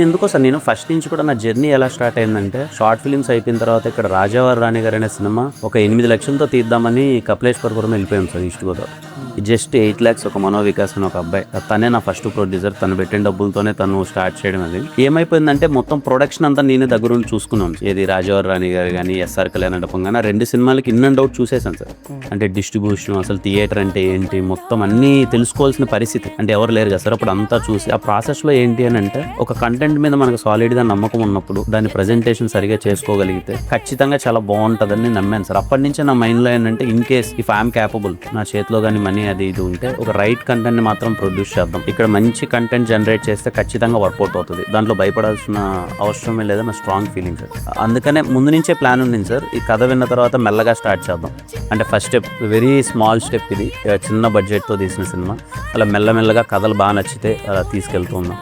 ఎందుకోసం నేను ఫస్ట్ నుంచి కూడా నా జర్నీ ఎలా స్టార్ట్ అయిందంటే, షార్ట్ ఫిలిమ్స్ అయిపోయిన తర్వాత ఇక్కడ రాజావారి రాణి గారు అనే సినిమా ఒక 8 లక్షలతో తీద్దామని కపిలేశ్వరపురం వెళ్ళిపోయాం sir, east Godavari. Just 8 lakhs ఒక మనోవికాస్ అని ఒక అబ్బాయి, తనే నా ఫస్ట్ ప్రొడ్యూసర్. తను పెట్టిన డబ్బులతోనే తను స్టార్ట్ చేయడం. అది ఏమైపోయిందంటే మొత్తం ప్రొడక్షన్ అంతా నేనే దగ్గరుండి చూసుకున్నాను. ఏది రాజావారి రాణి గారు కానీ, ఎస్ఆర్ కళ్యాణ మండపం కానీ, 2 సినిమాలకి ఇన్ అండ్ అవుట్ చూసేసాను సార్. అంటే డిస్ట్రిబ్యూషన్, అసలు థియేటర్ అంటే ఏంటి, మొత్తం అన్నీ తెలుసుకోవాల్సిన పరిస్థితి. అంటే ఎవరు లేరు కదా సార్ అప్పుడు, అంతా చూసి ఆ ప్రాసెస్లో ఏంటి అని అంటే, ఒక కంటెంట్ మీద మనకు సాలిడ్గా నమ్మకం ఉన్నప్పుడు దాని ప్రజెంటేషన్ సరిగా చేసుకోగలిగితే ఖచ్చితంగా చాలా బాగుంటుందని నమ్మాను సార్. అప్పటి నుంచే నా మైండ్లో ఏంటంటే, in case if I'm capable, నా చేతిలో కానీ మనీ అది ఇది ఉంటే ఒక రైట్ కంటెంట్ ని మాత్రం ప్రొడ్యూస్ చేద్దాం. ఇక్కడ మంచి కంటెంట్ జనరేట్ చేస్తే ఖచ్చితంగా వర్కౌట్ అవుతుంది. దాంట్లో భయపడాల్సిన అవసరమే లేదని నా స్ట్రాంగ్ ఫీలింగ్ సార్. అందుకనే ముందు నుంచే ప్లాన్ ఉంది సార్. ఈ కథ విన్న తర్వాత మెల్లగా స్టార్ట్ చేద్దాం. అంటే first step very small step, ఇది చిన్న బడ్జెట్తో తీసిన సినిమా. అలా మెల్లమెల్లగా కథలు బాగా నచ్చితే అలా తీసుకెళ్తూ ఉన్నాం.